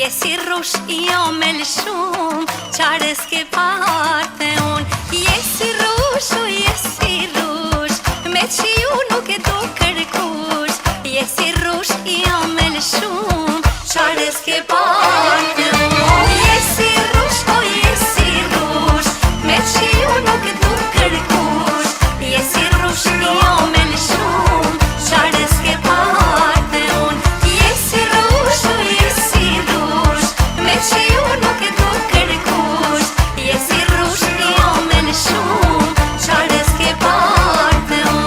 Je si rrush, jo me lëshum, qare s'ke parte unë. Je si rrush, o je si rrush, me që ju nuk e do kërkush. Je si rrush, jo me lëshum, qare s'ke parte unë. Je si rrush, o je si rrush, me që ju nuk e do kërkush. Je si rrush, jo me lëshum, qare s'ke parte unë. Je si rrush, o je si rrush, me që ju nuk e do kërkush. Je si rrush, jo me lëshum, qare s'ke parte unë.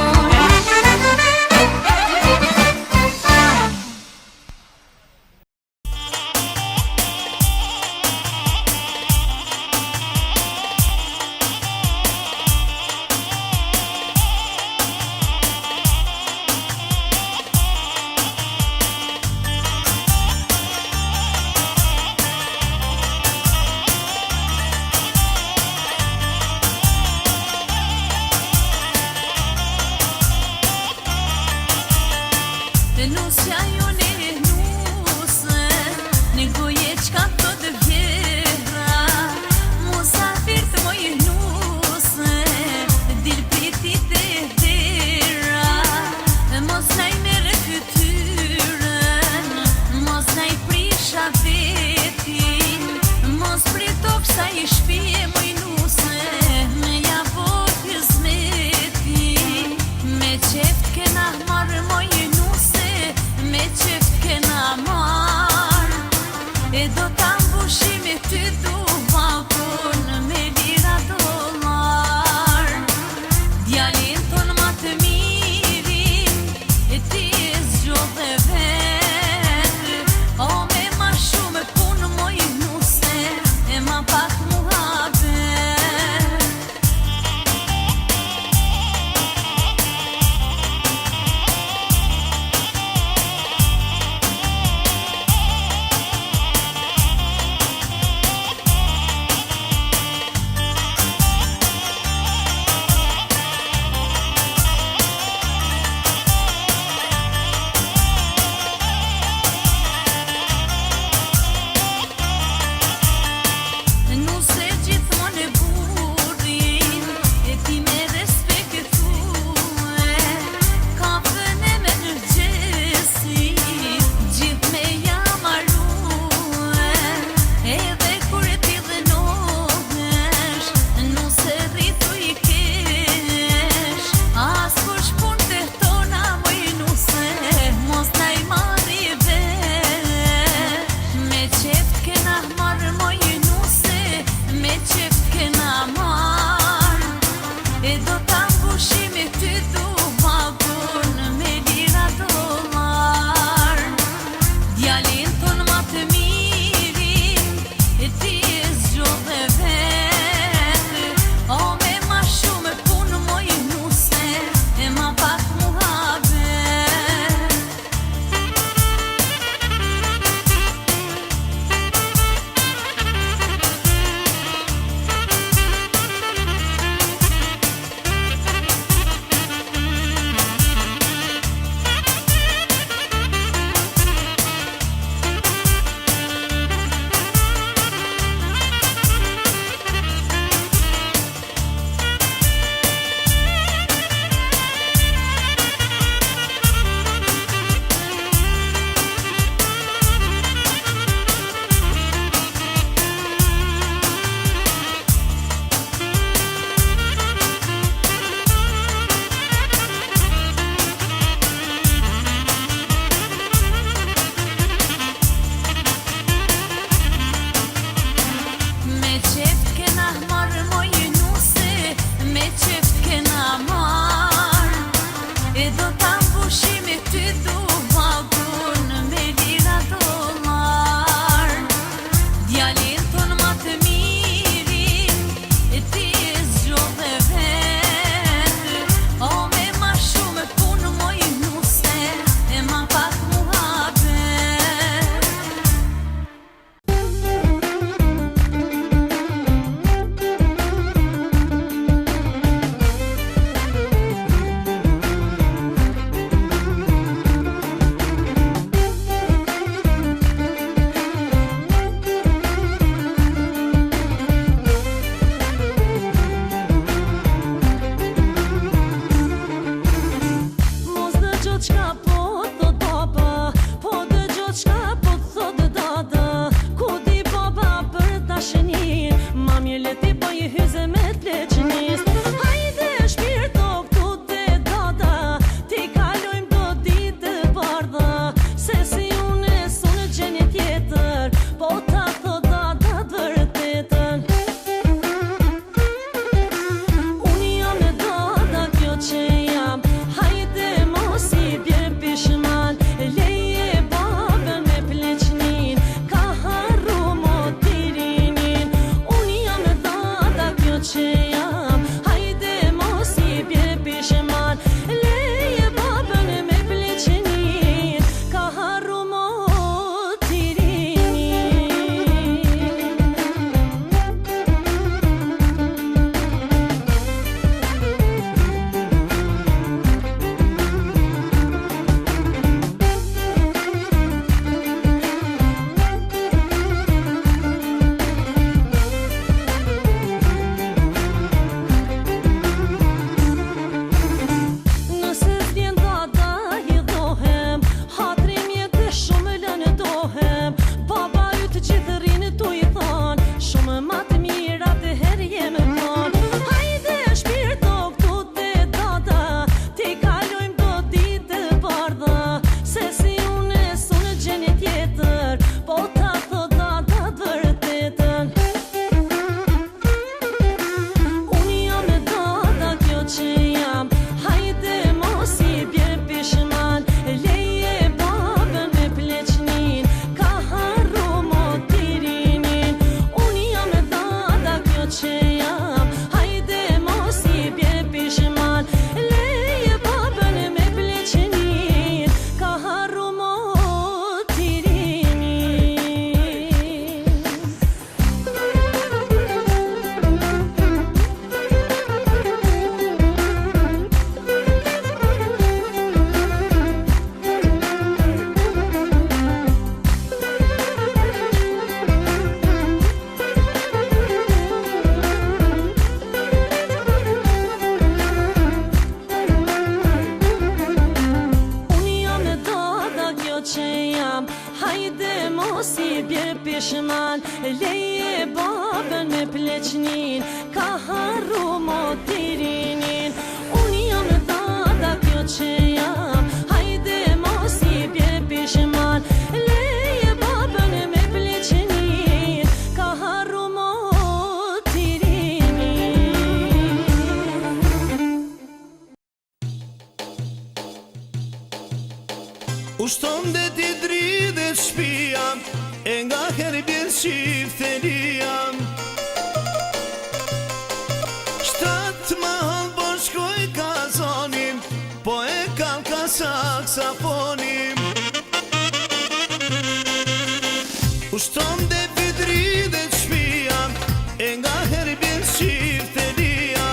Nusja jone nuse, në goje qka të dë vjera, musafir të moj nuse, dil pritit e dera, mos naj mere fytyrën, mos naj prisha vetin, mos pritok sa i shpije moj nuse, me javot hizmetin, me qeft kena marrë moj me qeft kena marrë, e do t'ambushim e ty du balkon me lira dollar. Djalin ton ma të mirin, e ti e zgjodhe vetë, o me ma shumë punë moj nuse, e ma pak muhabet. tjetër, po ta thot data të vërtetën. Unë jam e data kjo që jam, hajde mos i bjerë pishman. Leje babën me pleqnin, ka harru motirinin. Unë jam e data kjo që jam, hajde mos i bjerë pishman. Leje babën me pleqnin, ka harru motirinin. Nëse s'vjen data i dhohem, hatrim jetë shumë lënë dohem. Baba yt gjithë rrinë tu i thon, shumë ma të mira të herë jemi thon. Hajde shpirto këtu te data, ti kalojmë do ditë e bardha. Se si unë gjenje tjetër, po ta thot data të vërtetën. Unë jam e data kjo që jam, hajde mos i bjerë pishman. Leje babën me pleqnin, ka harru motirinin. Unë jam e data kjo që jam, hajde mos i bjerë pishman. Leje babën me pleqnin, ka harru motirinin. Unë jam e data kjo që jam, hajde mos i bjerë pishman. Leje babën me pleqnin, ka harru motirinin. Unë jam e data kjo që jam, hajde mos i bjerë pishman. Leje babën me pleqnin, ka harru motirinin. Ushton dhe ti dridhet shpia, e nga herë bjerë shiftelia. Shtat ma halë po shkoj kazonim, po e kam ka saksafonim. Ushton dhe ti dridhet shpia, e nga herë bjerë shiftelia.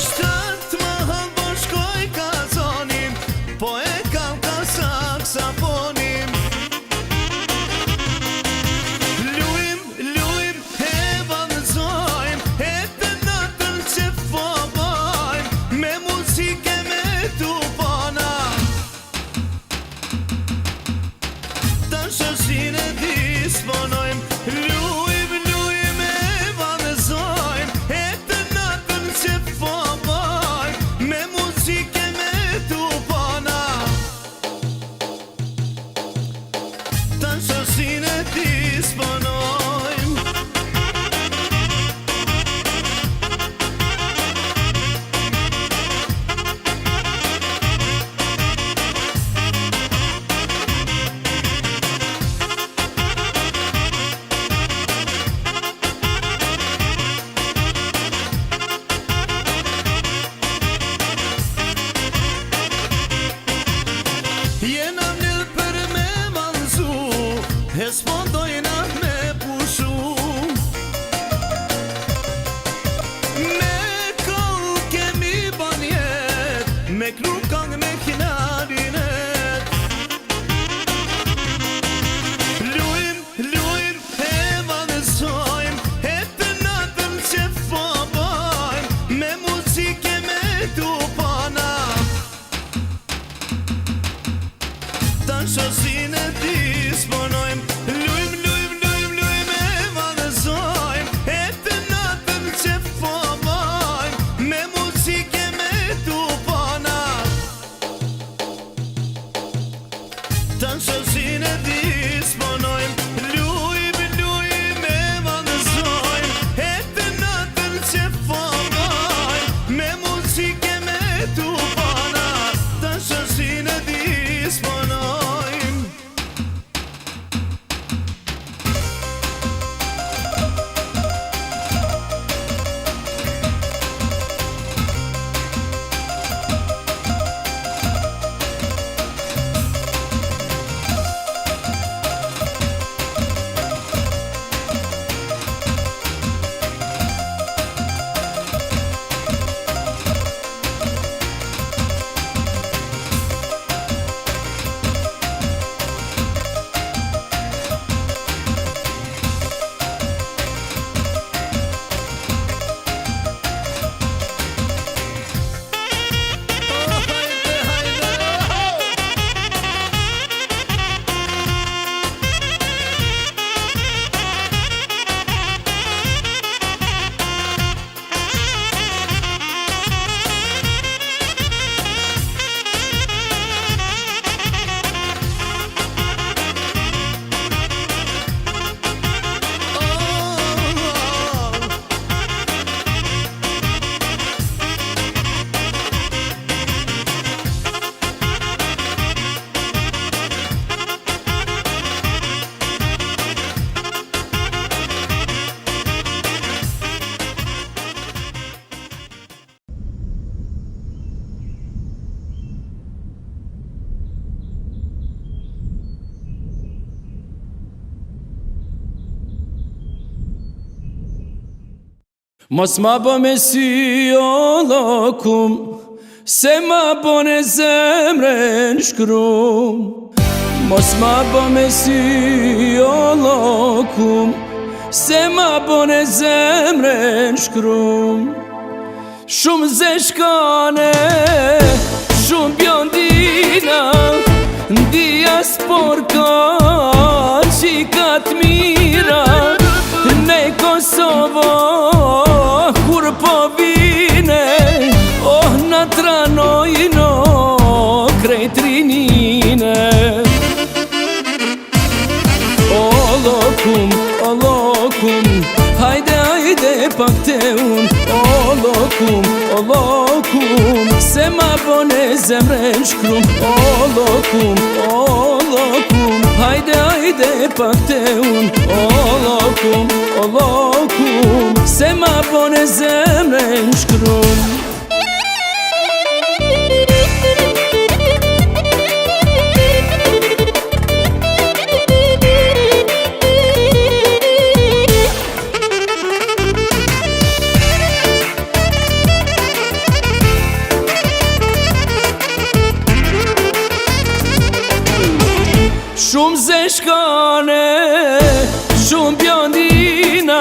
Shtat ma halë po shkoj kazonim, po e kam ka saksafonim. Lujm, e vallëzojm, e të natën që fobojm, me muzike me tupona. Ta shoshin e disponojm. Lujm, e vallëzojm, e të natën që fobojm, me muzike me tupona. Ta shoshin e disponojm. Jena mnil për me manzu, e s'pondojna me pushu. Me kall kemi ban jet, me kru kang me kinarinet. Lujm, e vallëzojm, e të natën që fobojm, me muzike me tupona. Ta shoshin e disponojm. Lujm, e vallëzojm, e të natën që fobojm, me muzike me tupona. Ta shoqin e disponojmë. Lujm e vallëzojmë, edhe natën që fallojmë, me muzike me tufana, të shoqin e disponojmë. Mos ma bo me sy o lokum, se ma bo në zemrën shkrum. Mos ma bo me sy o lokum, se ma bo në zemrën shkrum. Shumë zeshkane, shumë bjondina, ndia sporka, qikat mira, ne Kosovo, kur po vine, oh në tranojno, krejt rinine. O lokum, hajde, hajde pak te un. O lokum, se ma bone zemrën shkrum. O lokum, hajde, hajde pak te un. O lokum, se ma bone zemrën shkrum. Shumë zeshkane, shumë bjondina,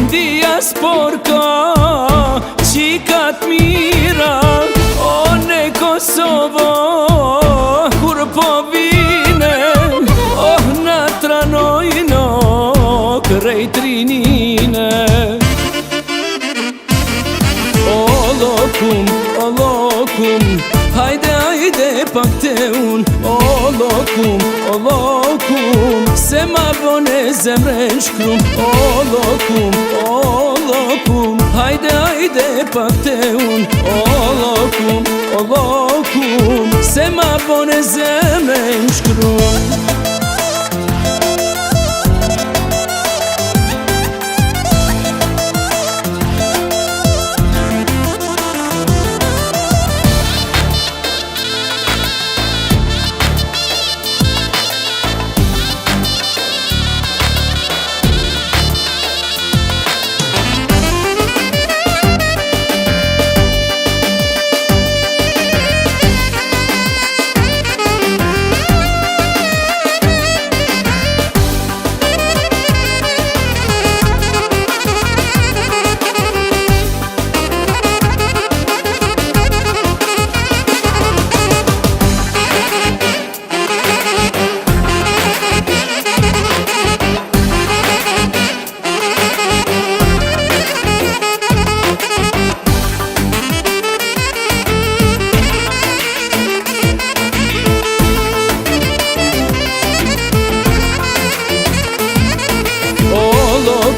ndia sporka, qikat mira, o në Kosovo, kur po vine, oh në tranojno, krejt rinine. O lokum, hajde, hajde pak te un. O lokum, se ma bone zemrën shkrum. O lokum, hajde, hajde pak te un. O lokum, se ma bone zemrën shkrum.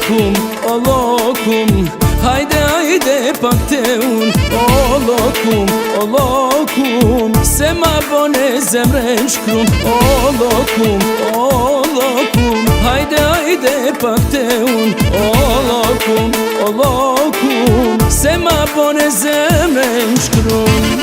lokum, o lokum, hajde, hajde pak te unë, o lokum, se ma bone zemrën shkrum, o lokum, hajde, hajde pak te unë, o lokum, se ma bone zemrën shkrum.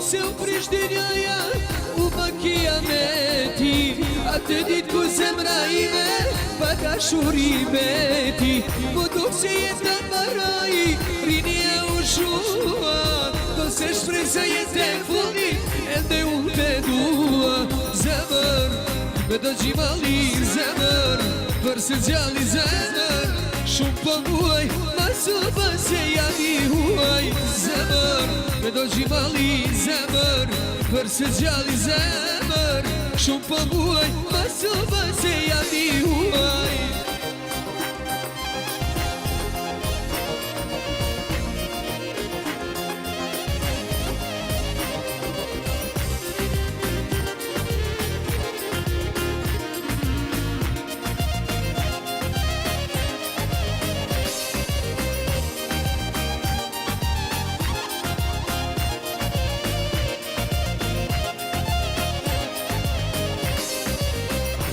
Se u Prishtinjaja u Kiameti, atë ditë ku zemra ime pa dashurime ti. Mu duk se jeta maraj, rinja u shua, do se shpresa jetë e fundit, ende unë te dua. Zemër, me do gjimali zemër, për se gjalli zemër, shumë po muaj, masu se jam i huaj. Zemër, me do gjimali zemër, për se gjalli zemër, shumë po muaj, masu se jam i huaj.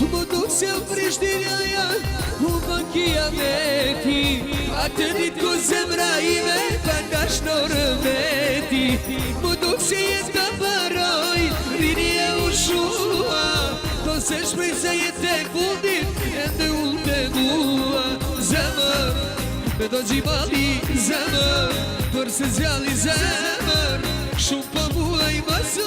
Më duk se u Prishtinjaja u Kiameti, atë ditë ku zemra ime pa dashnore ti. Më duk se jetë paroj, rinja u shua, do se shpresa jetë e fundit, ende unë te dua. Zemër, me do gjimali zemër, për se zjalli zemër, shumë po muaj, masu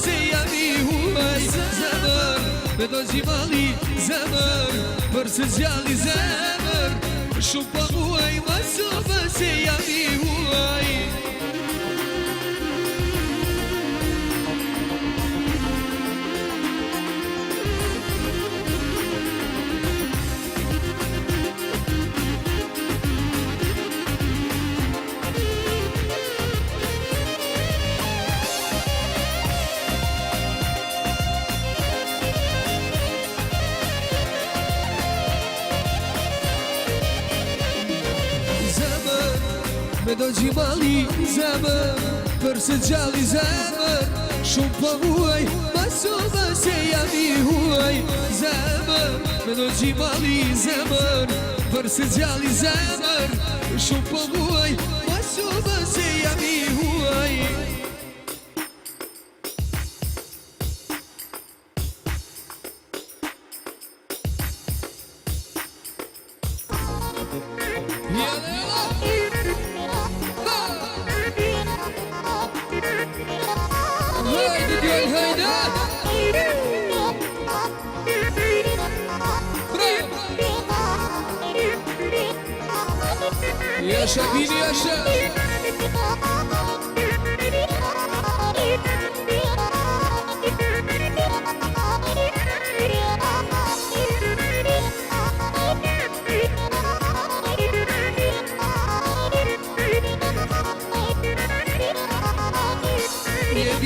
se jam i huaj. Zemër, me do gjimali zemër, për se zjalli zemër, shumë po muaj, masu se jam i huaj. Me do gjimali zemër, për se gjalli zemër, shumë po muaj, masu se jam i huaj. Zemër, me do gjimali zemër, për se gjalli zemër, shumë po muaj, masu se jam i huaj. Yaşa bini yaşa.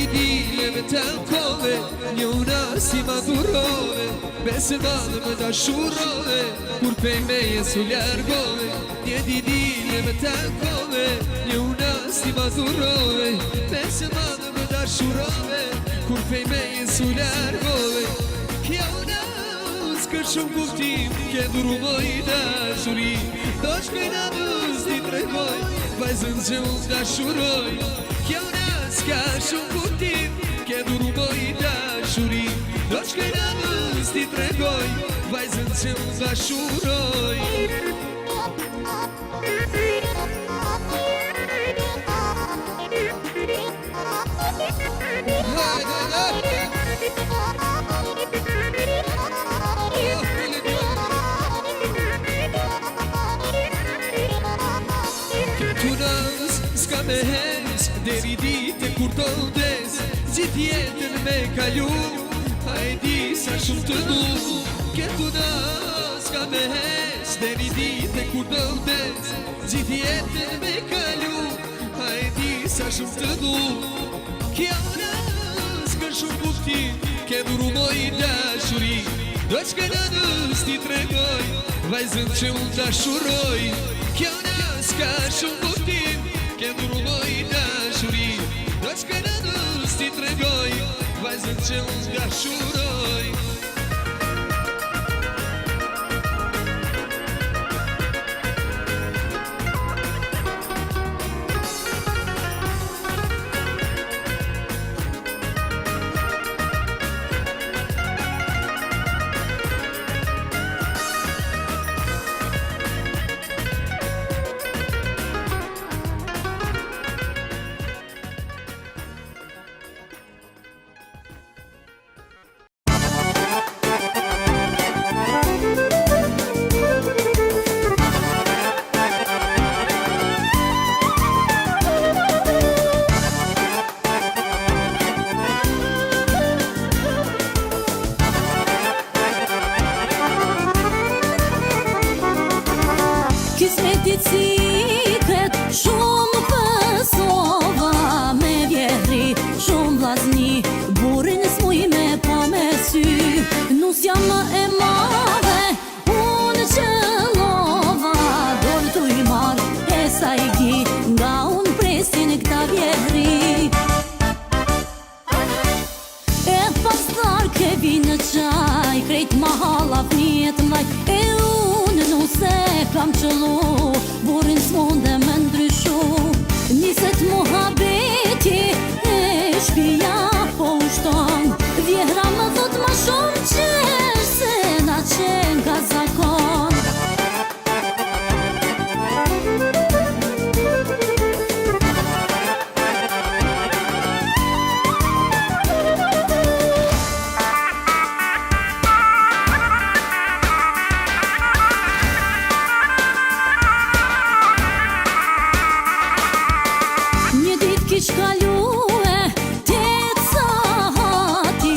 Dile me tankove, njuna si ma durove, besë madhe me dashurove, kur pej me jesu largove. Dile me tankove, njuna si ma durove, besë madhe me dashurove, kur pej me jesu largove. Kjo s'ka shumë kuptim, ke duru moj dashuri, do shkoj na mës t'i tregoj, vajzën që unë dashuroj. Kjo s'ka shumë kuptim, ke duru moj dashuri, do shkoj na mës t'i tregoj, vajzën që unë dashuroj. S'ka me hes, deri dite kur të vdes, gjithë jetën me kalu, a e di sa shumë të du. Këtu na s'ka me hes, deri dite kur të vdes, gjithë jetën me kalu, a e di sa shumë të du. Kjo na s'ka shumë bukti, ke duru moj dashuri, do që këna nës ti tregoj, vajzën që unë dashuroj. Kjo na s'ka shumë bukti, ke duru moj dashuri, do që këna nës ti tregoj, vajzën që unë dashuroj. Kismetit siket shumë pësova, me vjehri shumë vlazni, burin s'muj me pa me sy. Nus jam më e madhe, unë qëllova, dorë t'u i marë e sa i gi, nga unë presin këta vjehri. E pastar ke vinë qaj, krejt mahala fniet mlaj, e unë nuse kam qëllu, burin s'monde me ndryshu. Niset muhabeti e shpia po ushton, vjehra më thot ma shumë qesh, se na qenë ka zakon. Kish kalue, tet sa hati,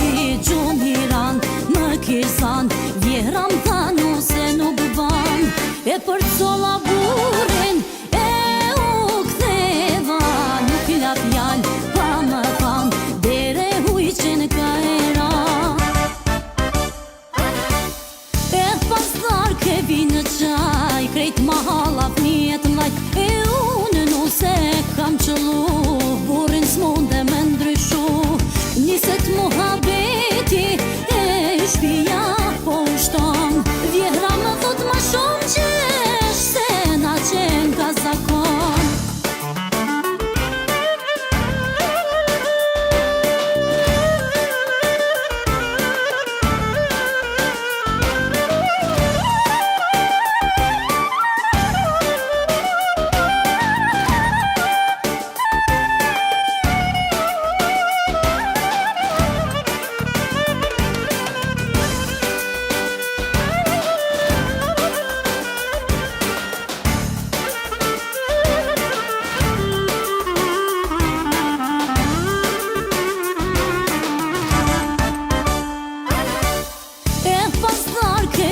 gjumë hiran, më kirsan, vjehram thanu se nuk ban, e për colla burin, e u ktheva, nuk la fjall, pa më than, dere hujqen ka era. E pastar ke vinë qaj, krejt mahala fniet mlaj, e unë nuse kam qëllu, burin s'monde me ndryshu. Niset muhabeti e shpia po ushton, vjehra më thot ma shumë qesh, se na qenë ka zakon.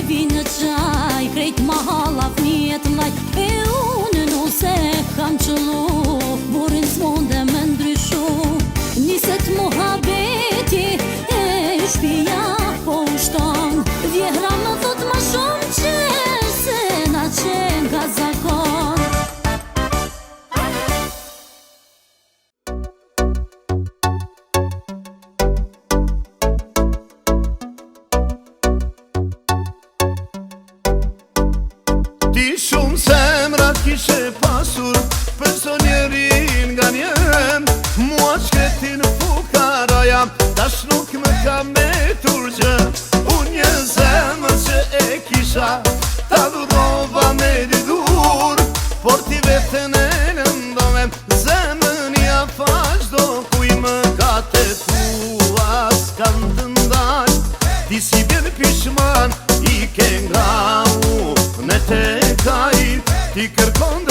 Vinë qaj, krejt mahala fniet mlaj, e unë nuse kam qëllu, burin s'monde me ndryshu. Niset muhabeti e shpia po ushton, vjehra më thot ma shumë qesh, se na qenë ka zakon. Ti shumë semra kishe pasur, për so njerin nga njerem, mua shkretin fukaraja, tash nuk më ka metur gjë. Unë një zemër që e kisha, ta dhurova me didur, por ti vetën e nëndove, zemën ja fash do kuj më ka të tua, s'kam të Ti kërkon